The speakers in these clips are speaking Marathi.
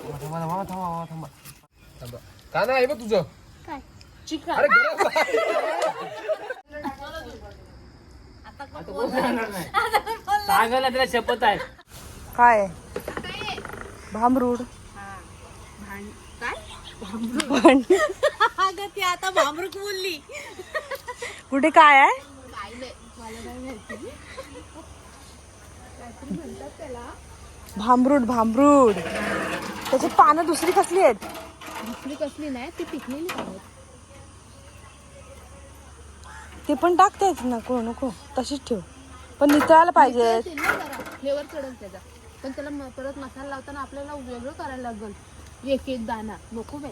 थांबा थांबा थांबा थांबा. का नाही बघ तुझं काय चिकन. अरे गरम आहे. सांगायला तिला शपथ आहे. काय भामरूड अगं ती आता भामरूक बोलली. कुठे काय आहे? भामरूड भामरूड. त्याची पानं दुसरी कसली आहेत? दुसरी कसली नाही ती पिकलेली आहेत. ते पण टाकतेच नको नको तशीच ठेव पण नितळायला पाहिजे. फ्लेवर चढल त्याचा पण त्याला परत मसाला लावताना आपल्याला वेगळं करायला लागल एक एक दाना. नको बाई.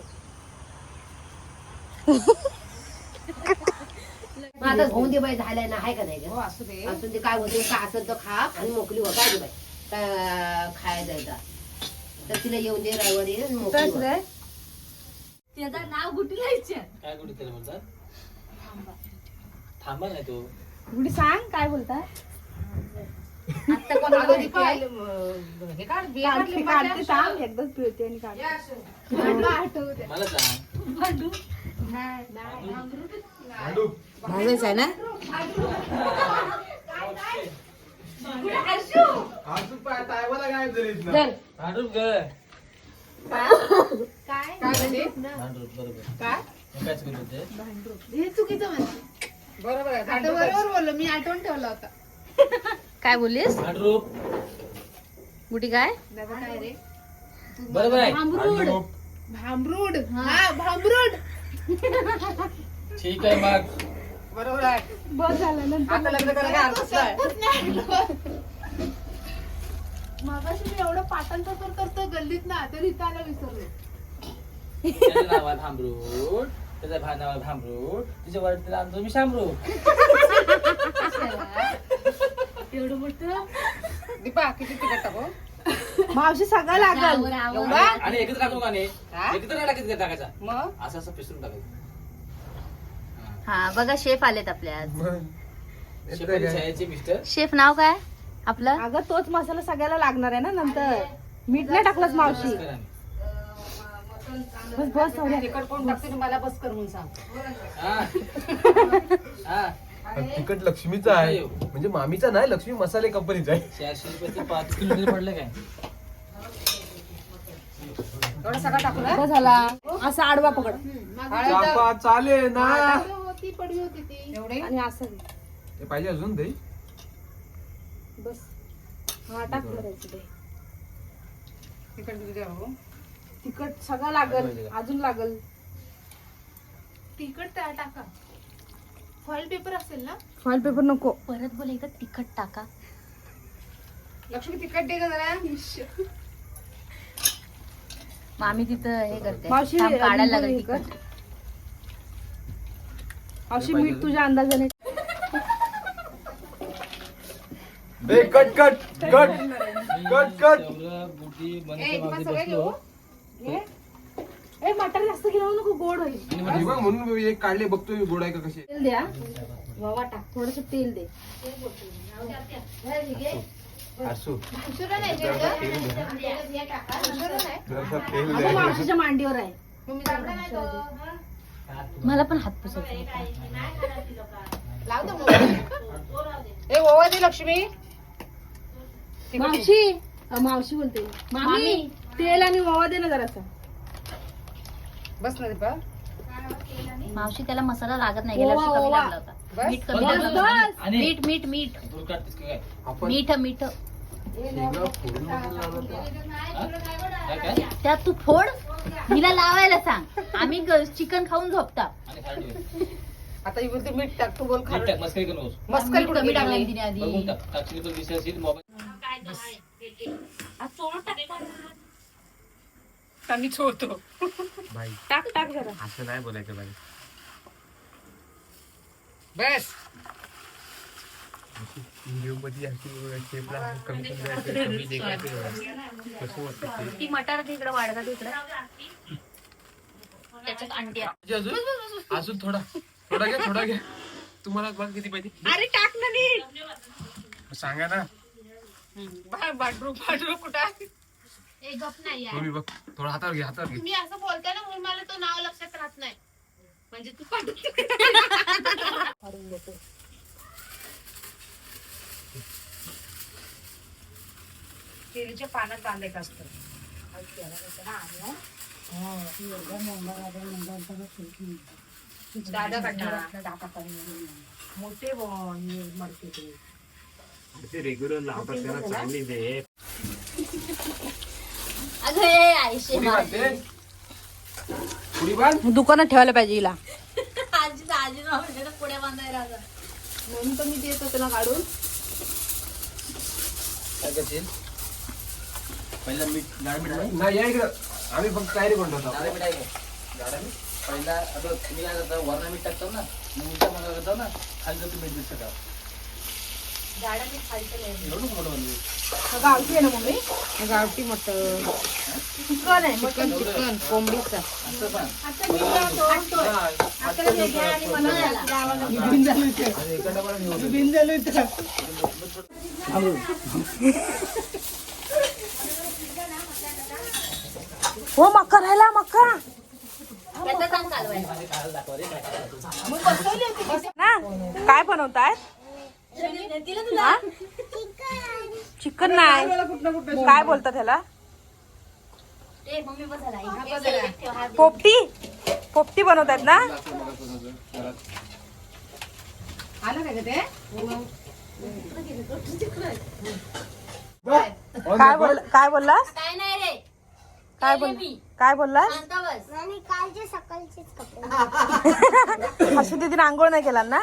आता होऊन दे बाई झालंय ना आहे का नाही ग? असून ते काय होते का असं तर खा आणि मोकळी हो काय दे बाई काय खायला जायचा तर तिला येऊन दे रविवारी मोकळी हो. त्याचं नाव गुटी लिहायचं. काय कुठे त्याला म्हणतात? थांबा नाही तो. गुटी सांग काय बोलता. आता कोणाला हे काढ बिया काढली काढते सांग एकदाच पिळते आणि काढते. मला सांग. भाजायचं आहे ना अजून पाय तायवाला काय झाली भांडूप ग. काय भांडूप बरोबर. काय काय चुकत होते? हे चुकीचं म्हणते. बरोबर आहे आता बरोबर बोललो मी आठवण ठेवला होता. काय बोललीस भांडूप गुटी काय काय रे बरोबर आहे. भांबरूड. भांबरूड हा भांबरूड. ठीक आहे मग. बरोबर आहे बस झालं नंतर आता लग्न करायला काय हरकत नाही. मगाशी मी एवढं पाटांचा तर करतो गल्लीत ना तर इथं आला विसरलो. त्याचं नाव आहे भांबरूड. त्याच्या नाव आहे भांबरूड. तिच्या वाटत आणतो मी शामरूड. एवढं मोठं दीपा किती तिकट टाकू मावशी सगळं लागल. एवढा आणि एकत्र टाकू का नाही? एकत्र नाही टाकायचं टाकायचा. मग असं असं पिसरून टाकायचं. हा बघा शेफ आलेत आपल्या आज. शेपाली छायाचे मिस्टर. शेफ नाव काय आपलं. अगं तोच मसाला सगळ्याला लागणार आहे ना नंतर. मीठ नाही टाकलंच मावशी. नमस्कार. बस बस सौर्या. तिकट कोण टाकते मला बस कर म्हणून सांग. हा. हा. तिकट लक्ष्मीचा आहे म्हणजे मामीचा नाही लक्ष्मी मसाले कंपनीचा आहे. 400 रुपयाचे 5 किलो तरी पडलं काय? एवढा सगळा टाकू ना बस झाला. असा आडवा पकड चापा चाले ना ती पडली होती ती. एवढे आणि असं हे पाहिजे अजून दही. बस. हा टाक करायचं ते. तिकट किती टाकू तिखट सगळं लागल अजून लागल. तिखट त्या टाका. फॉईल पेपर असेल ना. फॉईल पेपर नको. परत बोल एकदा तिखट टाका. लक्ष्मी तिकट दे का जरा मामी तिथं हे करते मावशी थांब, काढायला लागेल हे तिखट. कर. मावशी मीठ तुझ्या अंदाजाने. ए cut cut cut cut cut. बुटी ए, तुम्हाला सगळं घेऊ? ए मटर जास्त घेऊ नको गोड होईल. आणि बघ म्हणून मी एक काढले बघतोय मी गोड आहे का कशी. तेल द्या. रवा टाक थोडस तेल दे. असू दुसरं नाही द्यायचं? जरासा तेल अगं द्या. मावशीच्या मांडीवर आहे. मला पण हात पुसायचा. लाव दे ए ओवा दे लक्ष्मी मावशी मावशी बोलते. मामी तेल आणि ओवा दे ना जरासा. बस ना दीपा मावशी त्याला मसाला लागत नाही गेल्या वर्षी ओवा, कमी ओवा. लागला होता. बस. मीठ कमी बस, लागलं बस. होतं. आणि मीठ मीठ मीठ दूर काढतेस का काय? आपण मीठ मीठ शेंगा फोडून लावलं हा? काय काय? त्यात तू फोड हिला लावायला सांग. आम्ही चिकन खाऊन झोपता. आणि खारडी. आता ही बोलते मीठ टाक तू बोल मीठ खार टाक, मस्करी करू नकोस. मस्करी मीठ कुठे कमी टाकली टाकलं तिने आधी. बघून टाक. टाकली तर विसरशील मोबाईल. आम्ही छोडतो बाई टाक टाक जरा. असं नाही बोलायचं बाई. बस व्हिडिओ मध्ये अशी शेपला कमी कमी द्यायचं, कमी देखायचं. कसं वाटतं ते? ती मटार तिकडे वाढगा तिकडे त्याच्यात अंडी आहे. अजून अजून थोडा थोडा घ्या थोडा घ्या. तुम्हाला बघ किती पाहिजे अरे टाक ना नीट. सांगा ना. बाटरू बाटरू कुठं आहे? ए गप नाही यार. मम्मी बघ थोडं हातावर घे हातावर घे. तुम्ही असं बोलताय ना म्हणून मला तो नाव लक्षात राहत नाही. म्हणजे तू काढून घेतो. केळीच्या पानात बांधायचं असतं. दादा मोठे मडके ते रेग्युलर लावतात त्यांना चांगली दे. दुकानात ठेवायला पाहिजे हिला. म्हणून तर मी देत होते ना काढून. काय करशील पहिला मीठ जाड मीठ आहे. नाही या इकडं आम्ही फक्त तयारी करून ठेवतो. जाड मीठ आहे का जाड मीठ पहिला आता तुम्ही काय करता वरना मीठ टाकतो ना मग उलटा मग करतो ना खाली जातो मीठ मीठ टाका एवढं मोठं बनवू. गावठी आहे ना मम्मी. गावठी मटन चिकन आहे. चिकन कोंबडीचा. असं पण हो मक्का राहिला मक्का ना. काय बनवताय? चिकन नाही काय बोलतात ह्याला? पोपटी पोपटी बनवतात ना. आलं काय ते काय बोललास? काय नाही रे. काय बोललास? कालचे सकाळचेच कपडे हसू दीदीने आंघोळ नाही केला ना.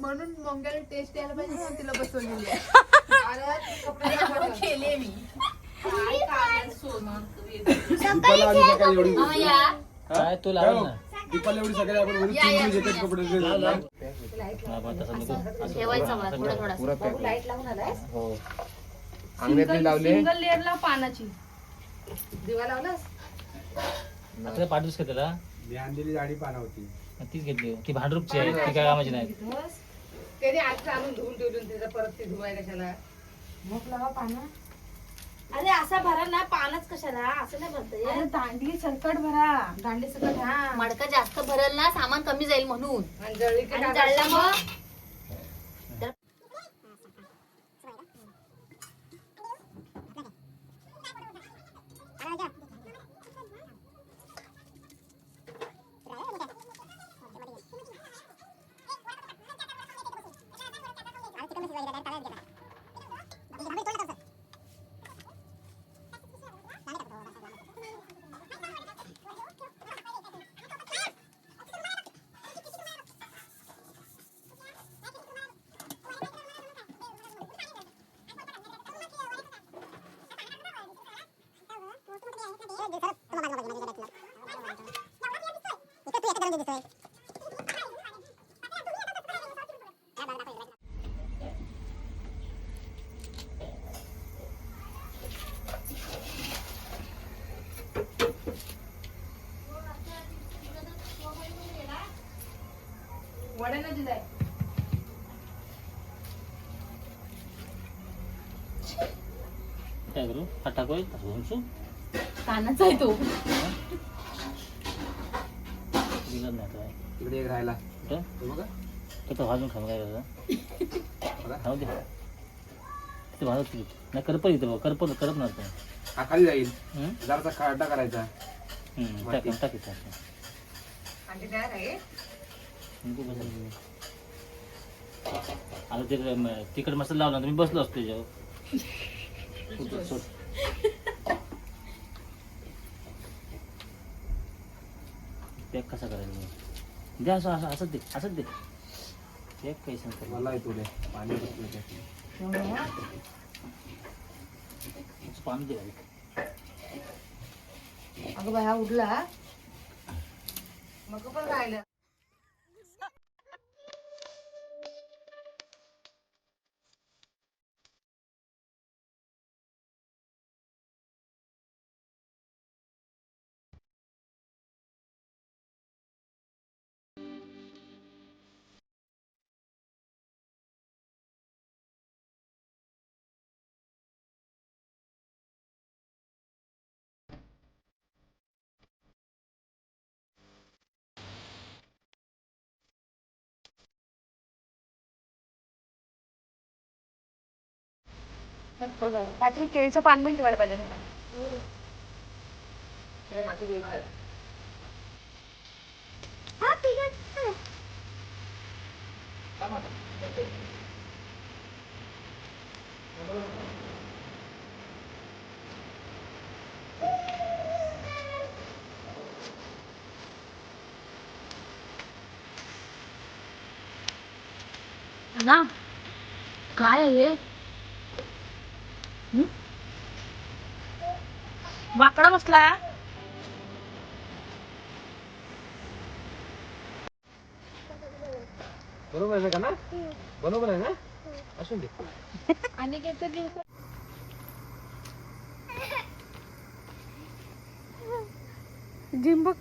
म्हणून मंगल टेस्ट यायला पाहिजे म्हणून तिला बसवलेली आहे. केले मी. काय तू लावल ना दीपाला एवढी सगळे आपण वरून तीन जॅकेट कपडे हो अंगण्यातले लावले. सिंगल लेअरला पानाची दिवा लावलास आता पाठवूस का त्याला मी आणलेली जाडी पाना होती. तीच घेतली की भांडरूपची आहे ती काय कामाची नाही. त्याने आज आणून धुवून ठेवून त्याचा परत ते धुवाय कशाला मग लावा पाना. अरे असा भरा ना पानच कशाला असं नाही भरतय. दांडी सरकट भरा. दांडी सरकट हा मडका जास्त भरल ना सामान कमी जाईल म्हणून. आणि जळली की आणि जळला मग वड्याला दिलाय काय करू हा टाकोय कानाचा आहे तो. दिलं नाही काय इकडे एक राहिला. कुठं हे बघा तो भाजून खाऊ काय करायचं खाऊ दे ते भाजत नाही करपत येते बघ करपत करपणार ते हा खाली जाईल. हम्म? जरासा खाडा करायचा. टाक टाक इथं. आणि तयार आहे आता ते तिखट मसाला लावला तुम्ही बसलो असतो त्याच्यावर पॅक कसा करायचा द्या असं असं असंच दे असंच दे पॅक काही सांगतो मला येतो रे पाणी बसलं ते. पाणी दे अगं बाई हा उडला मग पण राहिलं रात्री केळीचं पान पण ठेवायला पाहिजे. हा पिकट ना काय आहे हे? वाकडा बसला. बरोबर आहे का ना? बरोबर आहे ना? असून दे. आणि किती दिवस जिम बघ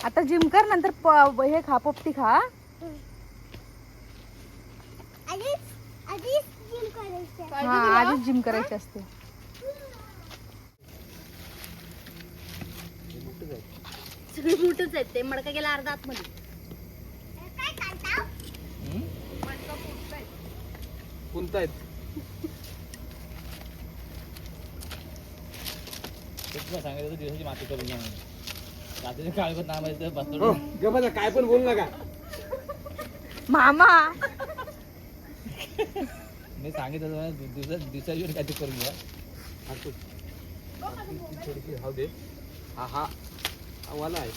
आता, जिम कर नंतर हे खा, पोपटी खा. आधीच जिम करायचं. हा आधीच जिम करायची असते. सगळे मोठेच आहेत ते. मडका गेला अर्धा आतमध्ये. काय करता? कोणता आहेत? तुला सांगितलं दिवसाची माती करून घ्या म्हणून. रात्रीचे काळगत नामायचं बसतो. गप्पा काय पण बोल नका. मामा मी सांगितलं दिवसा येऊन काहीतरी करून घ्या. थोडीशी हाव दे. हा वाला आहे.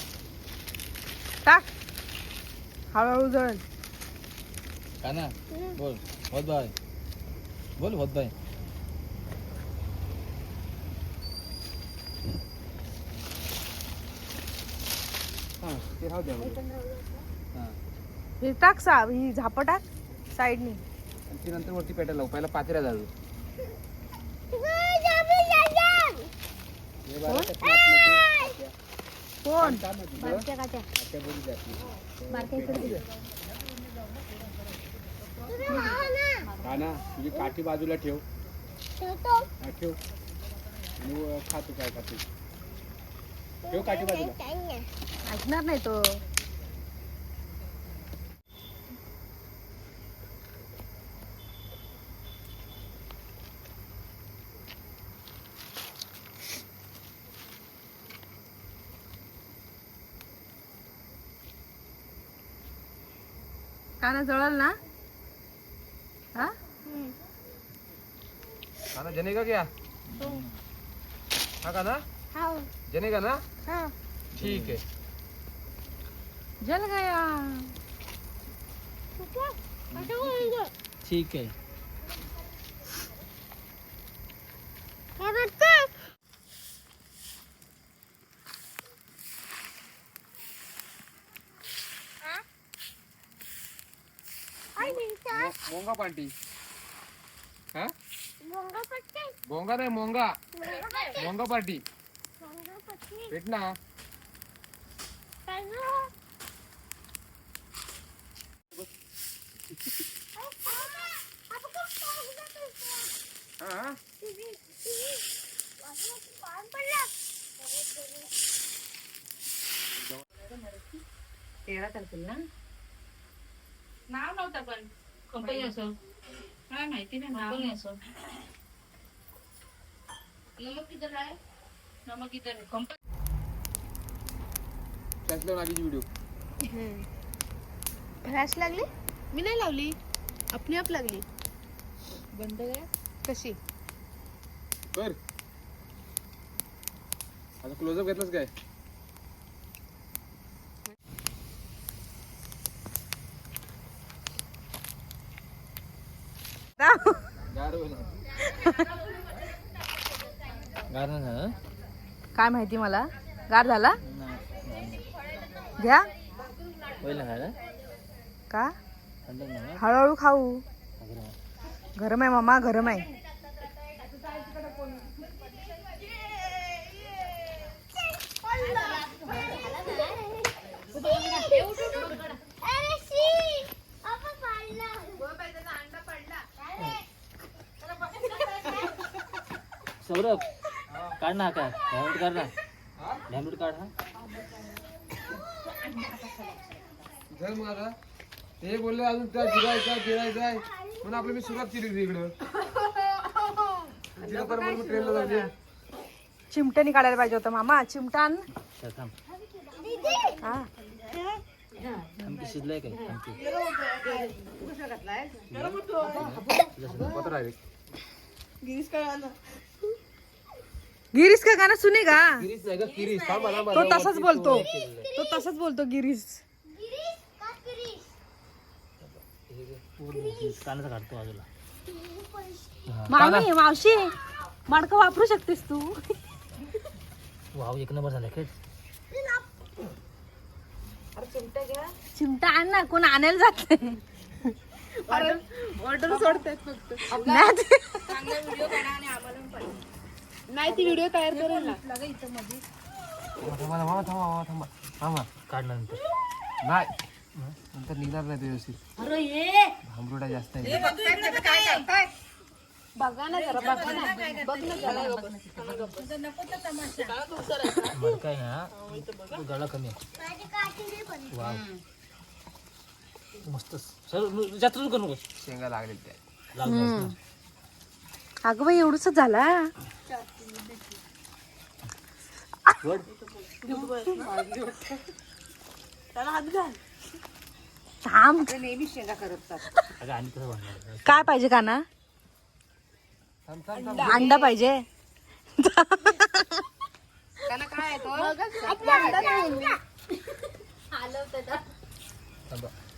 टाक, हळूहळू जळ. का ना बोल होत बाय, बोल होत बाय. हा ते राहू द्या. हे टाक ही झाप टाक साईडनी. आणि ती नंतर वरती पेटायला लावू. पहिला पातेऱ्या जाळू. कोण? बारक्या काट्या. बारक्या इकडे दे. हा ना, तुझी काठी बाजूला ठेव. ठेवतो. हा ठेव. आणि खा तू काय खाते. ठेव काठी बाजूला. ऐकणार नाही तो. का ना जळल ना? हा खाना जनेगा क्या? हा का ना? हाव. जनेगा ना? हा. ठीक है. जल गया. ठीक आहे. काय करते? मोंगा पांटी. हा? गोंगा पट्टे. बोंगा नाही, मोंगा. मोंगा पार्टी. गोंगा पट्टे. भेट ना. काय गं? हा? तेरा करतील ना. नाव नव्हतं पण कंपनी असो काय माहिती नाही नाव. कंपनी असो. नमक किती आहे? नमक किती आहे? त्यातल्या आधीची व्हिडिओ. फ्लॅश लागली? मी नाही लावली, आपली आप लागली. बंद काय कशी? कर. आता क्लोजअप घेतलास काय? गार होईल. गार नाही झालं? काय माहिती मला. गार झाला? नाही. घ्या. पहिलं खायला का? थंड नाही. हळूहळू खाऊ. गरम आहे मामा, गरम आहे. अरे शी. आपण पाडला. सौरभ काढ ना काय डॅमेट काढ ना. डॅमेट काढ. हा चल मग आता ते बोलले अजून त्या जिरायचा म्हणून आपलं मी सुरुवात केली होती इकडं. चिमट्याने काढायला पाहिजे होतं मामा. चिमटा आण. चल थांब. हा. आमटी शिजलाय काय आमटी? गिरीश का गाणं सुनेगा? किरीस आहे का किरीस? थांब मला तो तसाच बोलतो. तो तसाच बोलतो गिरीश. कानाचा काढतो बाजूला. मामी मावशी मडकं वापरू शकतेस तू. वाव एक नंबर झाला खेळ. चिमटा आण ना. कोण आणायला जाते? ऑर्डर सोडतात फक्त. नाही ती व्हिडिओ तयार करेल ना. थांबा काढणार नंतर. नाही नंतर निघणार नाही ते व्यवस्थित. भांबरुडा जास्त आहे. बघा ना जरा बघा ना. बघ ना जरा. मग काय ना तो गळा कमी आहे. वाव मस्त. सर जात्र करू नको. शेंगा लागले त्या. लागलं अगं बाई एवढंच झाला. थांब. नेहमी शेंगा करपतात. अगं आणि कसं बनणार? काय पाहिजे काना? अंडा पाहिजे. त्यांना काय आहे तो?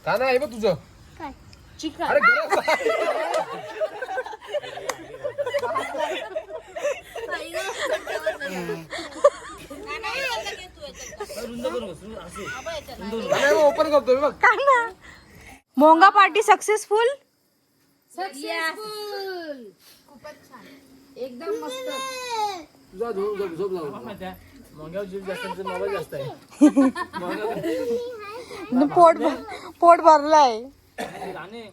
का नाही बघ तुझं चिकन. अरे गरम आहे. रुंद करू नको. असे नाही ओपन करतो मी बघ. काना मोंगा पार्टी सक्सेसफुल. एकदम मस्त. जा झोप झोप झोप जाऊ. माहिती आहे मोंग्यावर जीव जास्त आहे, मोबाईल जास्त आहे. पोट भरलाय. गाणे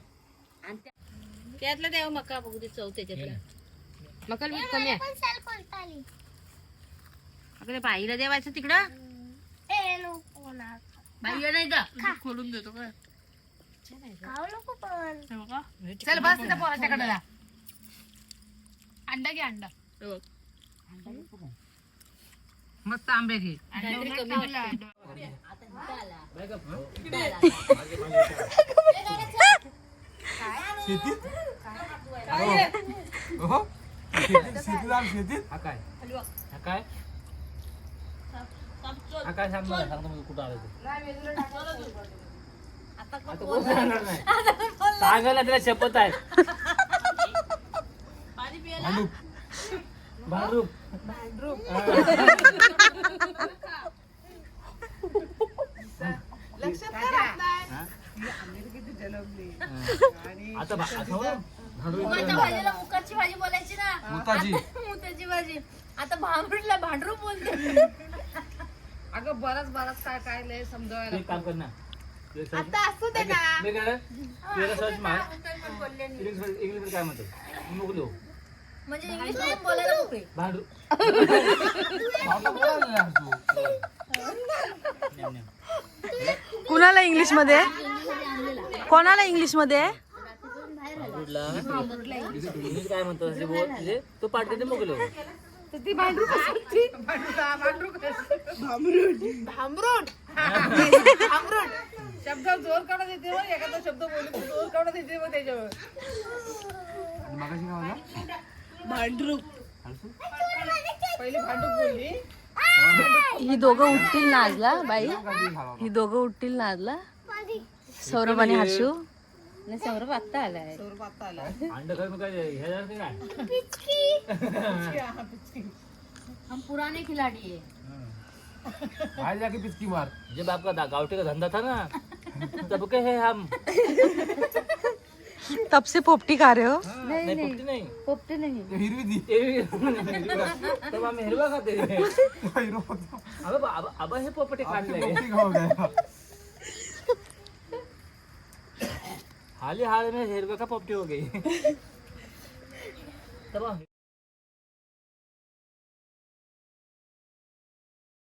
त्यातला देव मका बघू दे चव त्याच्यातला. मका मीठ कमी आहे. अगं बाईला देवायचं तिकडं. बाईला नाही का खोलून देतो का? चल बस तिथं पोराच्याकडे जा. अंडा घे अंडा. मस्त आंबे घे. शेतीत हो शेतीत हा काय हा काय हा काय सांग मला. सांगतो मग कुठं आलं ते. आता कोण सांगणार नाही. सांगायला त्याला शपथ आहे. भांडरूप आता भाजीला मुकाची भाजी बोलायची ना. मुताजी मुताची भाजी. आता भांबडला भांडरू बोलते. अगं बरंच काय काय लय समजायला. एक काम कर ना. आता असू दे ना. मी काय तुला सर्च मार. इंग्लिश काय म्हणतो मोकली हो. म्हणजे इंग्लिश मध्ये बोलायला मोकळे. भांडरू कुणाला इंग्लिश मध्ये? कोणाला इंग्लिश मध्ये? इंग्लिश काय म्हणतो असे बोल म्हणजे तो पाठ करते मोकले हो. ती भांडरू कशी? भांबरूड. शब्द जोर काढत येते मग एखादा शब्द बोलतो जोर काढत येते मग त्याच्यावर. मगाशी काय होता? भांडरू. पहिली भांडूक बोलली. ही दोघं उठतील ना आजला बाई. ही दोघं उठतील ना आजला. सौरभ आणि हर्षू. नाही सौरभ आत्ता आलाय. सौरभ आत्ता आला. अंड काय काय हे झालं नाही काय. हम पुराने खिलाडी है. बाहेर जाके पिचकी मार. जे बाप का गावठी का धंधा था ना तब के है हम. तब से पोपटी खा रहे हो. नहीं पोपटी नहीं. पोपटे नाही. हिरवी दी तब आम्ही हिरवा खाते. अब हे पोपटी काढले. हाल ही हाल में हिरवे का पोपटी हो गई. तब